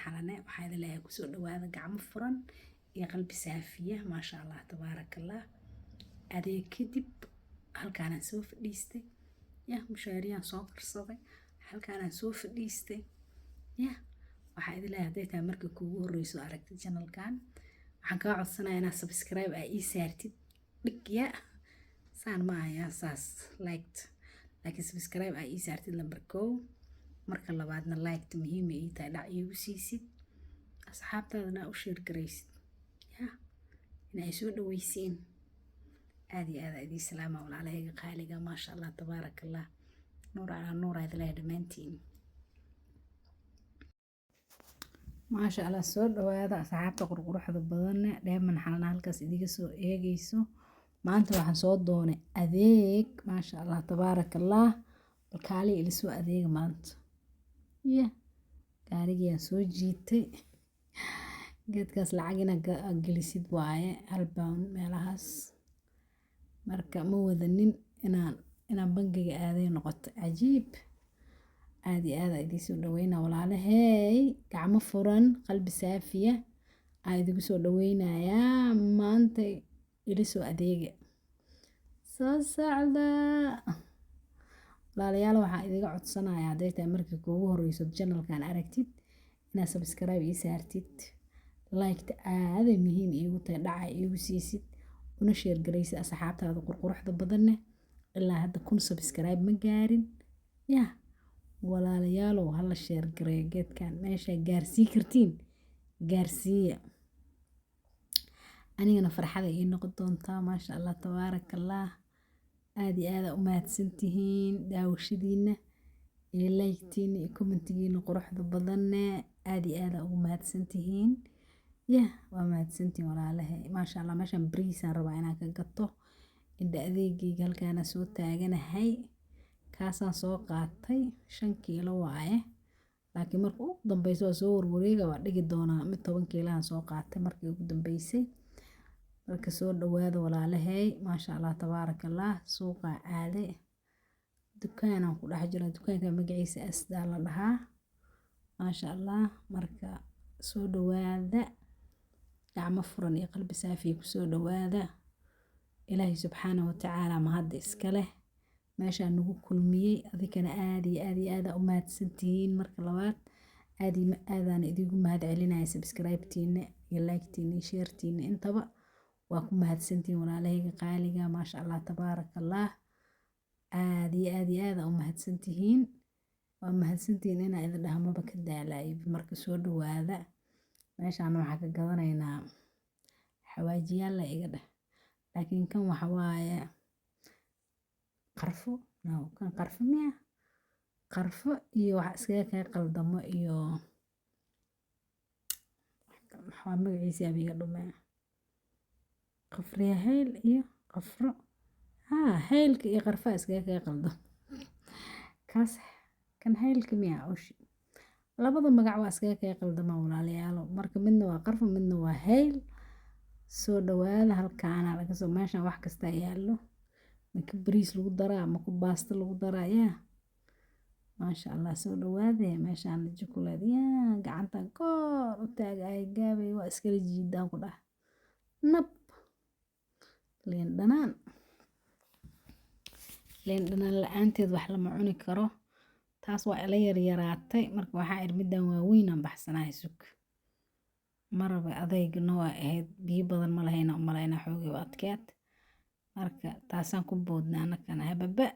xalane waxaa idin leeyahay kusoo dhawaada gacmo furan iyo qalbi saafiya maasha allah tabaarakallah adeeg kadib halkaanaan soo fadhiistay mushaariyaan soo karsaday halkaanaan soo fadhiistay waxaa idin leeyahay hadday tahay markii kuugu horreyso aragtid channelkan waxaan kaa codsanayaa inaad subscribe aa ii saartid dhig saan ma ayaa saas liked laakiin subscribe aa ii saartid lambar 1 marka labaadna liked muhiim ay tahay dhac iigu siisid asxaabtaadana u share garaysid inay soo dhaweysiin aad iyo aad idin salaama walaalahayga qaaliga maasha allah tabaarakallah nuur ala nuur aad leeyahay dhamaantiin maasha allah soo dhawaada asxaabta qurquruxda badan dheeman xalna halkaas idiga soo eegayso maanta waxaan soo doonay adeeg maasha allah tabaarakallah balkaali ila soo adeega maanta gaarigii soo jiitay geedkaas lacag inaad gelisid waaye halbaan meelahaas marka ma wadanin inaan bangiga aaday noqoto cajiib aad iyo aad idin soo dhaweyna walaalahey gacmo furan qalbi saafiya aa idigu soo dhaweynayaa maanta ila soo adeega soo socda walaalayaal waxaan idiga codsanayaa hadday tahay markii kuugu horreyso channelkan aragtid inaad subscribe ii saartid like-ta aaday muhiim iigu tahay dhaca iigu siisid una share garaysid asxaabtaada qurquruxda badanne ilaa hadda 1000 subscribe ma gaarin walaalayaalow hala share gareeyo geedkan meesha gaarsii kartiin gaarsiiya anigana farxada ii noqon doontaa maasha allah tabaarakallah aad iyo aad u mahadsantihiin daawashadiina iyo like-tiina iyo commentigiina quruxda badanne aad iyo aad ugu mahadsantihiin waa mahadsantihiin walaalahay maasha allah meeshan bariisaan rabaa inaan ka gato indha adeegayga halkaana soo taaganahay kaasaan soo qaatay 5 kiilo waaye laakiin marka ugu dambayso waa soo warwareega waa dhigi doonaa mid 10 kiilahan soo qaatay markii ugu dambaysay marka soo dhawaada walaalahay maasha allah tabaarakallah suuqa aade dukaanaan ku dhex jiro dukaanka magaciisa asdaa la dhahaa maasha allah marka soo dhawaada gacmo furan iyo qalbi saafi ku soo dhawaada ilaahay subxaanahu wa tacaala ma hadda iska leh meesha nagu kulmiyay adikana aad iyo aad u mahadsantihiin marka labaad aadaan idigu mahad celinaya subscribe-tiina iyo like-tiina iyo share-tiina intaba waa ku mahadsantihiin walaalahayga qaaliga maasha allah tabaarakallah aad iyo aad u mahadsantihiin waa mahadsantihiin inaa idin dhahmaba ka daalaayay marka soo dhawaada meeshaan waxaa ka gadanaynaa xawaajiyaal la iga dheh laakiin kan waxa waaye qarfo kan qarfo miya qarfo iyo waxa iskaga kay qaldamo iyo waxa magaciisa abiga dhumay qafriya hayl iyo qafro haylka iyo qarfa iskaga kay qaldam kaas kan haylka miya oshi labada magac waa iskaga kay qaldama walaalayaal marka midna waa qarfo midna waa hayl soo dhawaada halkaana laga soo meeshan wax kasta yaalo marka bariis lagu daraa ama ku baasta lagu daraa maasha allah soo dhawaada meeshan chocolate gacanta koor u taagay gaabay waa iskala jiidaan ku dhax nab leen dhanaan la'aanteed wax lama cuni karo taas waa ila yaraatay marka waxaa irmidan waaweyn aan baxsanahay sug maraba adeegna waa ahayd biyo badan ma lahayna u malayna xoogay waa adkeed marka taasaan ku boodnaa anakana hababa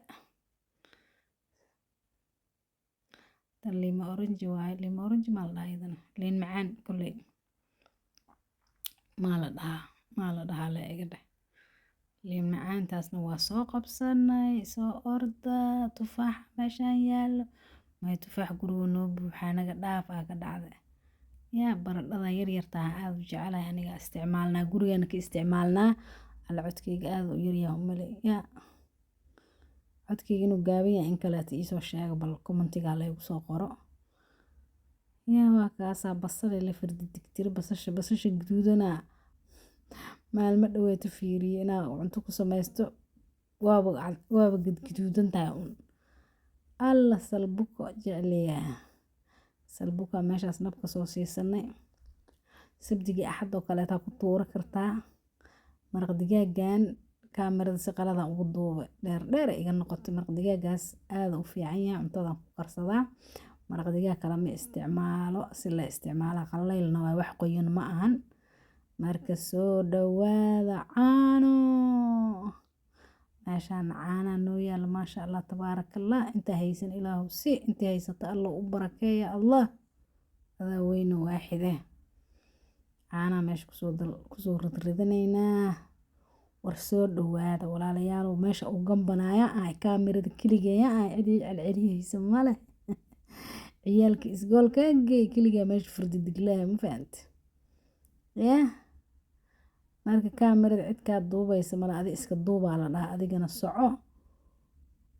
tan lima orange waaye lima orange ma la dhahaa iyadana liin macaan kulley ma la dhahaa la iga dheh liin macaantaasna waa soo qabsanay soo orda tufaax meeshaan yaallo may tufaax guriga noo buuxaa naga dhaaf ka dhacday baradhadan yaryartaa aad u jecelahay aniga isticmaalnaa gurigana ka isticmaalnaa alla codkayga aad u yaryahay umale codkayga inuu gaaban yahay in kaleeta iisoo sheega bal commentiga laygu soo qoro waa kaasaa basale la fardidigtiri basasha guduudana maalmo dhaweeto fiiriye inaa cunto ku samaysto waaba gadguduudan tahay un alla salbuko jecleeyaha salbuka meeshaas nabka soo siisanay sabdigi axad oo kale taa ku tuura kartaa maraq digaagan kaamirada si qalada ugu duubay dheer iga noqotay maraq digaagaas aad u fiican yahay cuntada ku karsadaa maraq digaag kale ma isticmaalo si la isticmaala qalaylna waa wax qoyan ma ahan marka soo dhawaada caano meeshaan caana noo yaal maasha Allah tabaarakallah inta haysan ilaahu si inta haysata Allah u barakeeya Allah adaa weyn waaxide caana meesha kusoo ridridaneynaa war soo dhawaada walaalayaal meesha u gambanaya ay kaamirada kaligeeya ay celceliyaysa male ciyaalka isgoolka geey kaliya meesha furdidiglaa ma fahanti marka kaamirada cid ka duubaysa mala adi iska duubaa la dhahaa adigana soco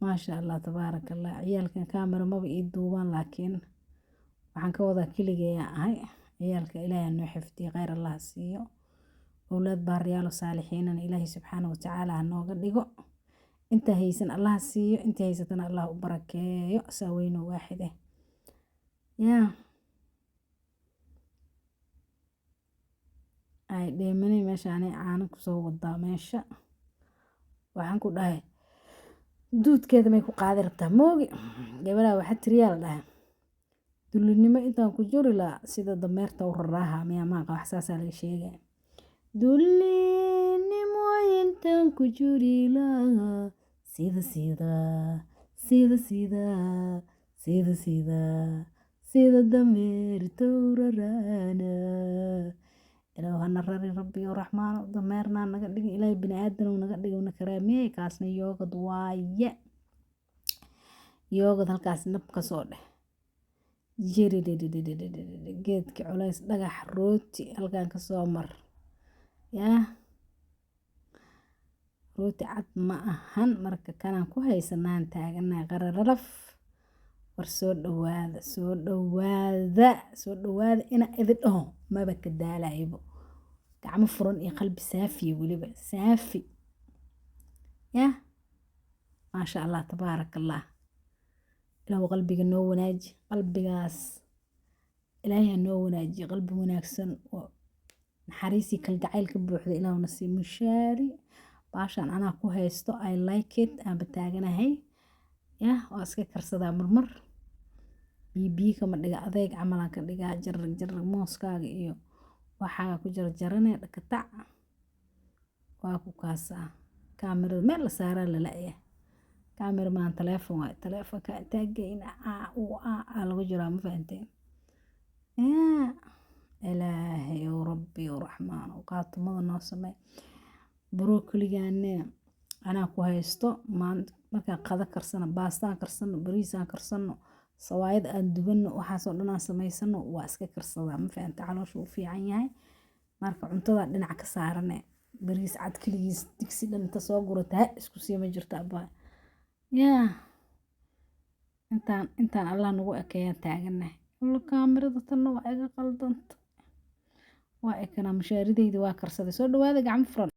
maasha Allah tabaarakallah ciyaalkan kaamira maba ii duubaan laakiin waxaan ka wadaa kaligeeya ahay ciyaalka ilaahay noo xifdiyo khayr Allah siiyo أولاد باريال صالحين أن إلهي سبحانه وتعالى نوغا ديغو انت هيسن الله سيو انت هيستنا الله بركايو سوينو واحدة يا اي ديماني ماشاني عانك سو ودا ماشا waxaan ku dhahay duudkeeda may ku qaadi rabtaa moogi gabadha waxa tiriyaal dhahay dulinimo intaan ku juri la sida dameerta u raraaha miya ma qaxsaasa la sheegay dulinimo intaan ku juri la sida dameerta u raraana إلهي هنرري ربي ورحمن ضميرنا نقدر إلهي بني آدم ونقدر ونكرامي كاسنا يوغا دوايا يوغا هالكاس نبقى صوله جيري دي جيد كعلايس دقا حروتي هالكان كسومر يا روتي عد ما أهان مركا كان كوهي سنان تاقنا غررف ورسول دواذا إنا إذن ما بك الدالة يبو كعم فرن إيه قلبي سافي وليبا سافي يا ما شاء الله تبارك الله لو قلبي نو وناجي قلبي قاس إلهي نو وناجي قلبي وناكسن نحريسي كل جعيل كبوحدة إله ونسي مشاري باشان أنا كو هايستو I like it أنا بتاقنا هاي يا واسكي كرسدا مرمر بي كما دغا adeeg camalan ka dhigaa jar mooskaaga iyo waxa ku jarjarane dhakata waa ku kaasa kaamirada meel la saara la laaya kaamira maan telefoonka taagayna lagu jiraa ma fahanteen ilaahay rabbi rahmaan qaatumada noo samee broccoli-gaane ana ku haysto marka qada karsana baastaan karsano bariisaan karsano sawaayad aan dubano waxa soo dhanaan samaysano waa iska karsadaa ma fahantaa calooshu u fiican yahay marka cuntada dhinac ka saarane bariis cad kaligiis digsi dhan inta soo gurata isku sii ma jirto abaa yaa intaan Allah nagu ekeeya taaganahay wala kaamirada tan waa iga qaldanta waa ekana mushaarideyda waa karsaday soo dhawaada gacmo furan